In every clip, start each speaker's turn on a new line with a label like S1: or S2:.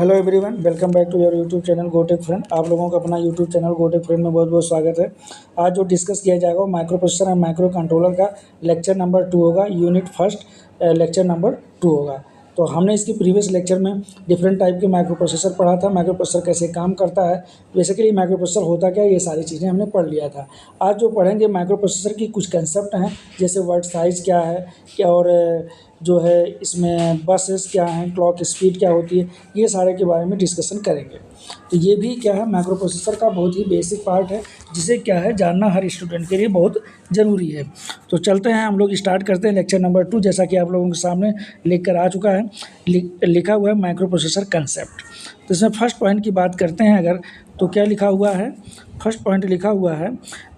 S1: Hello everyone, welcome back to your YouTube channel Gotech friend. आप लोगों का अपना यूट्यूब चैनल गोटेक फ्रेंड में बहुत बहुत स्वागत है। आज जो डिस्कस किया जाएगा वो micro processor and micro controller का लेक्चर नंबर 2 होगा। यूनिट फर्स्ट लेक्चर नंबर 2 होगा। तो हमने इसकी प्रीवियस लेक्चर में डिफरेंट टाइप के माइक्रो प्रोसेसर पढ़ा था। माइक्रो प्रोसेसर कैसे काम करता है, बेसिकली माइक्रो प्रोसेसर होता क्या है, ये सारी चीज़ें हमने पढ़ लिया था। आज जो पढ़ेंगे माइक्रो प्रोसेसर की कुछ कंसेप्ट हैं, जैसे वर्ड साइज़ क्या है, क्या और जो है इसमें बसेस क्या हैं, क्लॉक स्पीड क्या होती है, ये सारे के बारे में डिस्कशन करेंगे। तो ये भी क्या है, माइक्रो प्रोसेसर का बहुत ही बेसिक पार्ट है, जिसे क्या है जानना हर स्टूडेंट के लिए बहुत ज़रूरी है। तो चलते हैं, हम लोग स्टार्ट करते हैं लेक्चर नंबर 2। जैसा कि आप लोगों के सामने लिख कर आ चुका है, लिखा हुआ है माइक्रो प्रोसेसर कंसेप्ट। तो इसमें फर्स्ट पॉइंट की बात करते हैं अगर, तो क्या लिखा हुआ है, फर्स्ट पॉइंट लिखा हुआ है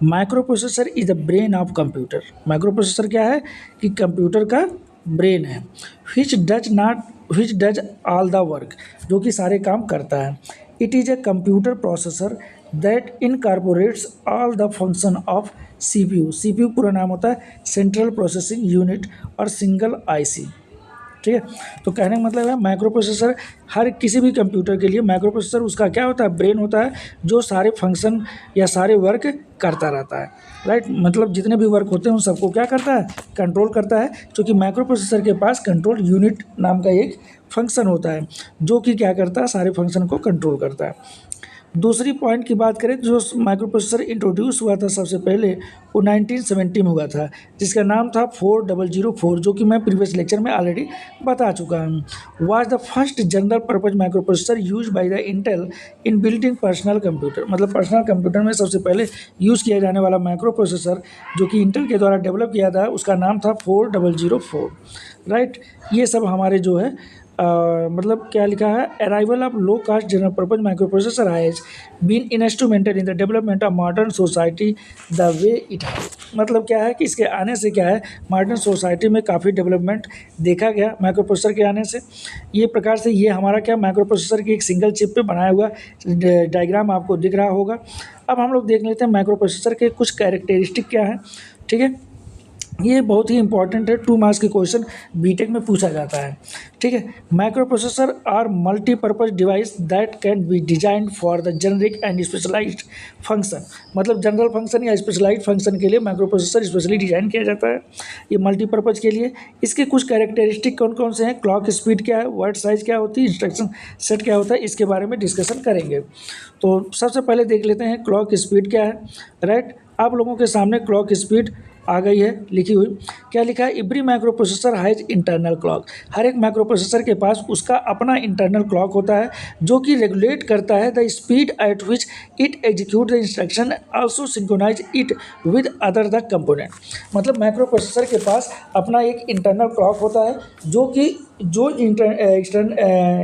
S1: micro processor is the brain of computer. Micro processor क्या है कि कंप्यूटर का ब्रेन है। Which does all the work, जो कि सारे काम करता है। It is a computer processor that incorporates all the function of CPU. CPU पूरा नाम होता है सेंट्रल प्रोसेसिंग यूनिट और सिंगल आईसी। ठीक है, तो कहने का मतलब है माइक्रो प्रोसेसर हर किसी भी कंप्यूटर के लिए माइक्रो प्रोसेसर उसका क्या होता है, ब्रेन होता है, जो सारे फंक्शन या सारे वर्क करता रहता है। राइट, मतलब जितने भी वर्क होते हैं उन सबको क्या करता है, कंट्रोल करता है। क्योंकि माइक्रो प्रोसेसर के पास कंट्रोल यूनिट नाम का एक फंक्शन होता है, जो कि क्या करता है, सारे फंक्शन को कंट्रोल करता है। दूसरी पॉइंट की बात करें, जो माइक्रो प्रोसेसर इंट्रोड्यूस हुआ था सबसे पहले, वो 1970 में हुआ था, जिसका नाम था 4004, जो कि मैं प्रीवियस लेक्चर में ऑलरेडी बता चुका हूँ। Was the first general purpose micro processor use by the Intel in building personal computer. मतलब पर्सनल कंप्यूटर में सबसे पहले यूज़ किया जाने वाला माइक्रो प्रोसेसर जो कि इंटेल के द्वारा डेवलप किया था, उसका नाम था 4004। राइट, ये सब हमारे जो है मतलब क्या लिखा है, arrival of low cost general purpose microprocessor has been instrumental in the development of modern society the way it है। मतलब क्या है कि इसके आने से क्या है, मॉडर्न सोसाइटी में काफ़ी डेवलपमेंट देखा गया माइक्रो प्रोसेसर के आने से। ये प्रकार से ये हमारा क्या, माइक्रो प्रोसेसर की एक सिंगल चिप पे बनाया हुआ डायग्राम आपको दिख रहा होगा। अब हम लोग देख लेते हैं माइक्रो प्रोसेसर के कुछ कैरेक्टरिस्टिक क्या है। ठीक है, ये बहुत ही इंपॉर्टेंट है, 2 मार्क्स के क्वेश्चन बीटेक में पूछा जाता है। ठीक है, microprocessor are multipurpose device that can be designed for the generic and specialized function. मतलब जनरल फंक्शन या स्पेशलाइज्ड फंक्शन के लिए माइक्रो प्रोसेसर स्पेशली डिजाइन किया जाता है, ये मल्टीपर्पज के लिए। इसके कुछ कैरेक्टरिस्टिक कौन कौन से हैं, क्लॉक स्पीड क्या है, वर्ड साइज क्या होती है, इंस्ट्रक्शन सेट क्या होता है, इसके बारे में डिस्कशन करेंगे। तो सबसे पहले देख लेते हैं क्लॉक स्पीड क्या है। राइट, आप लोगों के सामने क्लॉक स्पीड आ गई है लिखी हुई। क्या लिखा है, every microprocessor has internal clock. हर एक माइक्रो प्रोसेसर के पास उसका अपना इंटरनल क्लॉक होता है, जो कि रेगुलेट करता है the speed at which it execute the instruction, also synchronize it with other the component. मतलब माइक्रो प्रोसेसर के पास अपना एक इंटरनल क्लॉक होता है, जो कि जो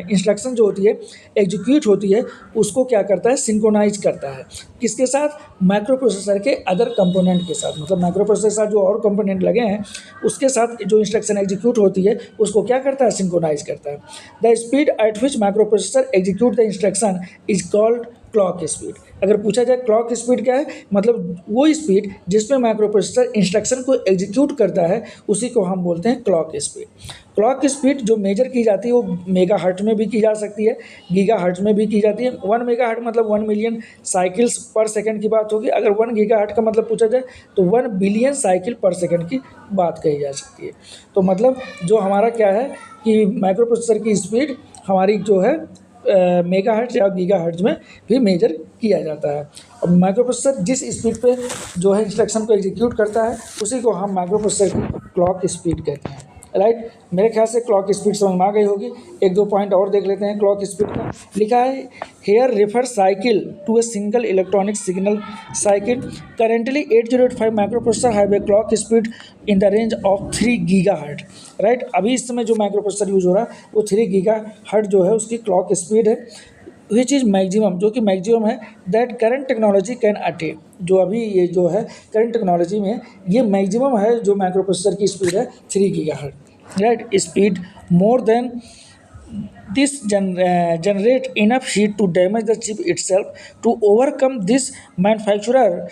S1: इंस्ट्रक्शन जो होती है एग्जीक्यूट होती है, उसको क्या करता है, सिंक्रोनाइज करता है। किसके साथ, माइक्रो प्रोसेसर के अदर कंपोनेंट के साथ। मतलब माइक्रो प्रोसेसर के साथ जो और कंपोनेंट लगे हैं, उसके साथ जो इंस्ट्रक्शन एग्जीक्यूट होती है उसको क्या करता है, सिंक्रोनाइज करता है। The speed at which micro processor execute the instruction is called clock speed. अगर पूछा जाए क्लॉक स्पीड क्या है, मतलब वो स्पीड जिसमें माइक्रो प्रोसेसर इंस्ट्रक्शन को एग्जीक्यूट करता है, उसी को हम बोलते हैं क्लॉक स्पीड। क्लॉक स्पीड जो मेजर की जाती है वो मेगा हर्ट्ज में भी की जा सकती है, गीगा हर्ट्ज में भी की जाती है। 1 मेगा हर्ट्ज मतलब 1 मिलियन साइकिल्स पर सेकंड की बात होगी। अगर 1 गीगा हर्ट्ज का मतलब पूछा जाए तो 1 बिलियन साइकिल पर सेकंड की बात कही जा सकती है। तो मतलब जो हमारा क्या है कि माइक्रो प्रोसेसर की स्पीड हमारी जो है मेगा हर्ट्ज या गीगा हर्ट्ज में भी मेजर किया जाता है। और माइक्रो प्रोसेसर जिस स्पीड पे जो है इंस्ट्रक्शन को एग्जीक्यूट करता है, उसी को हम माइक्रो प्रोसेसर की क्लॉक स्पीड कहते हैं। राइट, मेरे ख्याल से क्लॉक स्पीड समझ में आ गई होगी। 1-2 पॉइंट और देख लेते हैं क्लॉक स्पीड का। लिखा है here refer cycle to a single electronic signal cycle. Currently 8085 microprocessor have a clock speed in the range of 3 gigahertz. Right, अभी इस समय जो माइक्रो प्रोसेसर यूज हो रहा है वो 3 गीगा हर्ट्ज जो है उसकी क्लॉक स्पीड है। विच इज़ मैक्सिमम, जो कि मैक्सिमम है, that current technology can attain. जो अभी ये जो है करंट टेक्नोलॉजी में ये मैक्सिमम है जो माइक्रो प्रोसेसर की स्पीड है 3 gigahertz. Right, speed more than this generate enough heat to damage the chip itself. To overcome this, manufacturers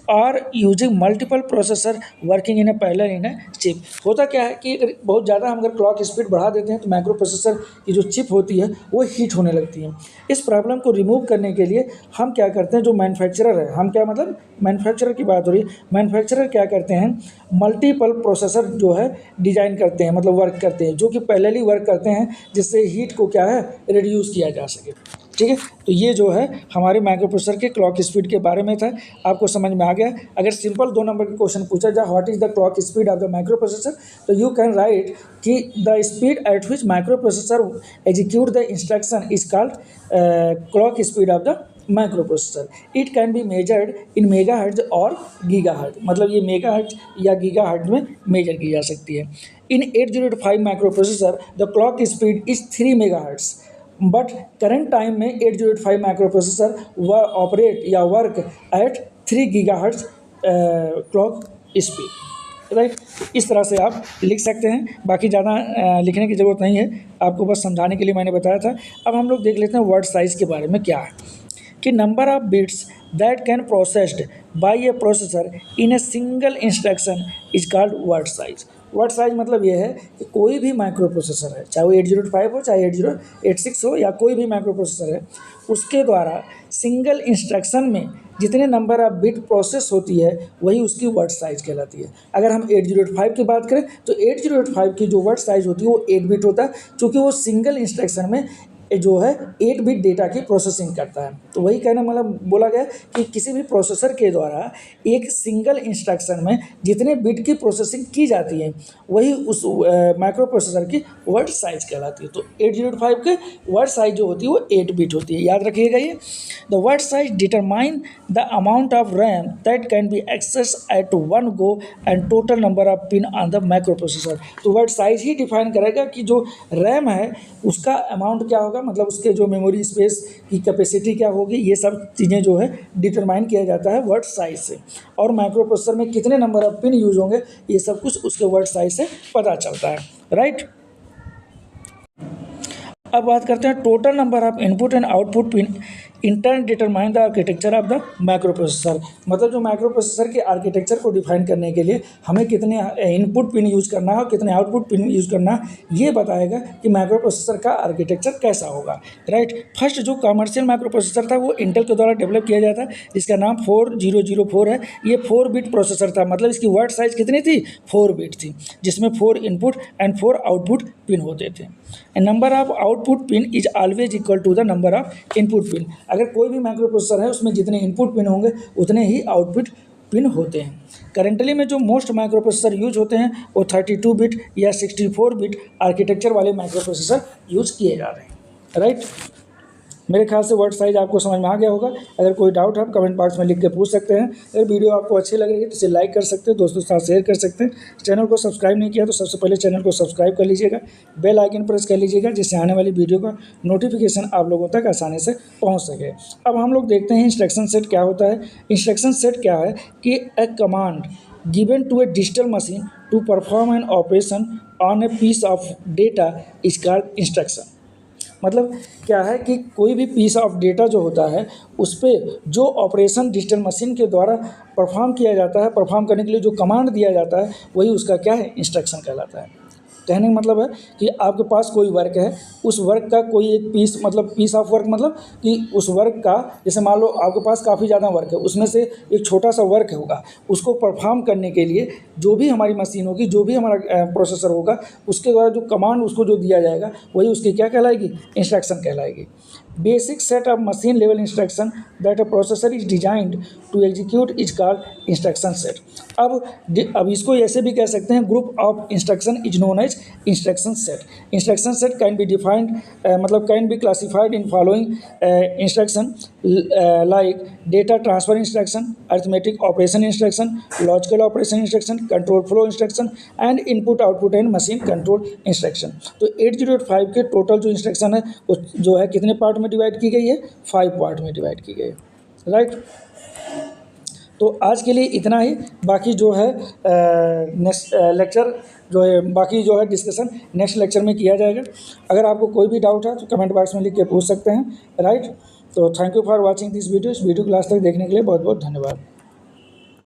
S1: are using multiple processor working in a parallel in a chip. होता क्या है कि अगर बहुत ज़्यादा हम अगर क्लॉक स्पीड बढ़ा देते हैं तो माइक्रो प्रोसेसर की जो चिप होती है वो हीट होने लगती है। इस प्रॉब्लम को रिमूव करने के लिए हम क्या करते हैं, जो मैन्युफैक्चरर है, हम क्या मतलब मैन्युफैक्चरर की बात हो रही है, मैन्युफैक्चरर क्या करते हैं, मल्टीपल प्रोसेसर जो है डिजाइन करते हैं, मतलब वर्क करते हैं, जो कि पैरेलली वर्क करते हैं, जिससे हीट को क्या है रिड्यूस किया जा सके। ठीक है, तो ये जो है हमारे माइक्रो प्रोसेसर के क्लॉक स्पीड के बारे में था। आपको समझ में आ गया। अगर सिंपल 2 नंबर के क्वेश्चन पूछा जाए what is the clock speed of the microprocessor, तो यू कैन राइट कि the speed at which micro processor execute the instruction is called clock speed of the micro processor. It can be measured in megahertz और gigahertz, मतलब ये megahertz या gigahertz में major की जा सकती है। इन 8085 micro processor the clock speed is 3 megahertz, but current time में 8085 माइक्रो प्रोसेसर ऑपरेट या work at 3 gigahertz clock speed. Right, इस तरह से आप लिख सकते हैं। बाकी ज़्यादा लिखने की ज़रूरत नहीं है, आपको बस समझाने के लिए मैंने बताया था। अब हम लोग देख लेते हैं वर्ड साइज़ के बारे में क्या है कि number of bits that can processed bye A processor in a single instruction is called word size. Word size मतलब ये है कि कोई भी माइक्रो प्रोसेसर है, चाहे वो 8085 हो, चाहे 8086 हो, या कोई भी माइक्रो प्रोसेसर है, उसके द्वारा सिंगल इंस्ट्रक्शन में जितने नंबर ऑफ बिट प्रोसेस होती है वही उसकी वर्ड साइज कहलाती है। अगर हम 8085 की बात करें तो 8085 की जो वर्ड साइज होती है वो 8 बिट होता है, क्योंकि वो सिंगल इंस्ट्रक्शन में जो है 8 बिट डेटा की प्रोसेसिंग करता है। तो वही कहना मतलब बोला गया कि किसी भी प्रोसेसर के द्वारा एक सिंगल इंस्ट्रक्शन में जितने बिट की प्रोसेसिंग की जाती है वही उस माइक्रो प्रोसेसर की वर्ड साइज कहलाती है। तो 8085 के वर्ड साइज जो होती है वो 8 बिट होती है, याद रखिएगा ये। The word size determine the amount of RAM that can be access at one go and total number of pin on the microprocessor. तो वर्ड साइज ही डिफाइन करेगा कि जो रैम है उसका अमाउंट क्या होगा, मतलब उसके जो मेमोरी स्पेस की कैपेसिटी क्या होगी, ये सब चीज़ें जो है डिटरमाइन किया जाता है वर्ड साइज से। और माइक्रो प्रोसेसर में कितने नंबर ऑफ पिन यूज होंगे ये सब कुछ उसके वर्ड साइज से पता चलता है। राइट, अब बात करते हैं total number of input and output pin in turn determine the architecture of the micro processor. मतलब जो माइक्रो प्रोसेसर के आर्किटेक्चर को डिफाइन करने के लिए हमें कितने इनपुट पिन यूज करना है और कितने आउटपुट पिन यूज करना है, ये बताएगा कि माइक्रो प्रोसेसर का आर्किटेक्चर कैसा होगा। राइट, फर्स्ट जो कमर्शियल माइक्रो प्रोसेसर था वो इंटेल के द्वारा डेवलप किया गया था, जिसका नाम 4004 है। ये 4 बिट प्रोसेसर था, मतलब इसकी वर्ड साइज कितनी थी, 4 बिट थी, जिसमें 4 इनपुट एंड 4 आउटपुट पिन होते थे। Number of output pin is always equal to the number of input pin. अगर कोई भी माइक्रो प्रोसेसर है उसमें जितने इनपुट पिन होंगे उतने ही आउटपुट पिन होते हैं। करेंटली में जो मोस्ट माइक्रो प्रोसेसर यूज होते हैं वो 32 बिट या 64 बिट आर्किटेक्चर वाले माइक्रो प्रोसेसर यूज किए जा रहे हैं। राइट, मेरे ख्याल से वर्ड साइज आपको समझ में आ गया होगा। अगर कोई डाउट है आप कमेंट बॉक्स में लिख के पूछ सकते हैं। अगर वीडियो आपको अच्छी लग रही है तो इसे लाइक कर सकते हैं, दोस्तों के साथ शेयर कर सकते हैं। चैनल को सब्सक्राइब नहीं किया तो सबसे पहले चैनल को सब्सक्राइब कर लीजिएगा, बेल आइकन प्रेस कर लीजिएगा, जिससे आने वाली वीडियो का नोटिफिकेशन आप लोगों तक आसानी से पहुँच सके। अब हम लोग देखते हैं इंस्ट्रक्शन सेट क्या होता है। इंस्ट्रक्शन सेट क्या है कि ए command given to a digital machine to perform an operation on a piece of data is called instruction। मतलब क्या है कि कोई भी पीस ऑफ डेटा जो होता है उस पर जो ऑपरेशन डिजिटल मशीन के द्वारा परफॉर्म किया जाता है, परफॉर्म करने के लिए जो कमांड दिया जाता है वही उसका क्या है, इंस्ट्रक्शन कहलाता है। कहने का मतलब है कि आपके पास कोई वर्क है, उस वर्क का कोई एक पीस, मतलब पीस ऑफ वर्क, मतलब कि उस वर्क का, जैसे मान लो आपके पास काफ़ी ज़्यादा वर्क है, उसमें से एक छोटा सा वर्क होगा, उसको परफॉर्म करने के लिए जो भी हमारी मशीन होगी, जो भी हमारा प्रोसेसर होगा, उसके द्वारा जो कमांड उसको जो दिया जाएगा वही उसकी क्या कहलाएगी, इंस्ट्रक्शन कहलाएगी। Basic set of machine level instruction that a processor is designed to execute is called instruction set. अब इसको ऐसे भी कह सकते हैं, group of instruction is known as instruction set. Instruction set can be defined, मतलब can be classified in following instruction like data transfer instruction, arithmetic operation instruction, logical operation instruction, control flow instruction and input output and machine control instruction. तो 8085 के total जो instruction है वो जो है कितने part में डिवाइड की गई है, 5 पार्ट में डिवाइड की गई है। राइट, तो आज के लिए इतना ही। बाकी जो है नेक्स्ट लेक्चर जो है, बाकी जो है डिस्कशन नेक्स्ट लेक्चर में किया जाएगा। अगर आपको कोई भी डाउट है तो कमेंट बॉक्स में लिख के पूछ सकते हैं, राइट। तो thank you for watching this video. इस वीडियो को लास्ट तक देखने के लिए बहुत बहुत धन्यवाद।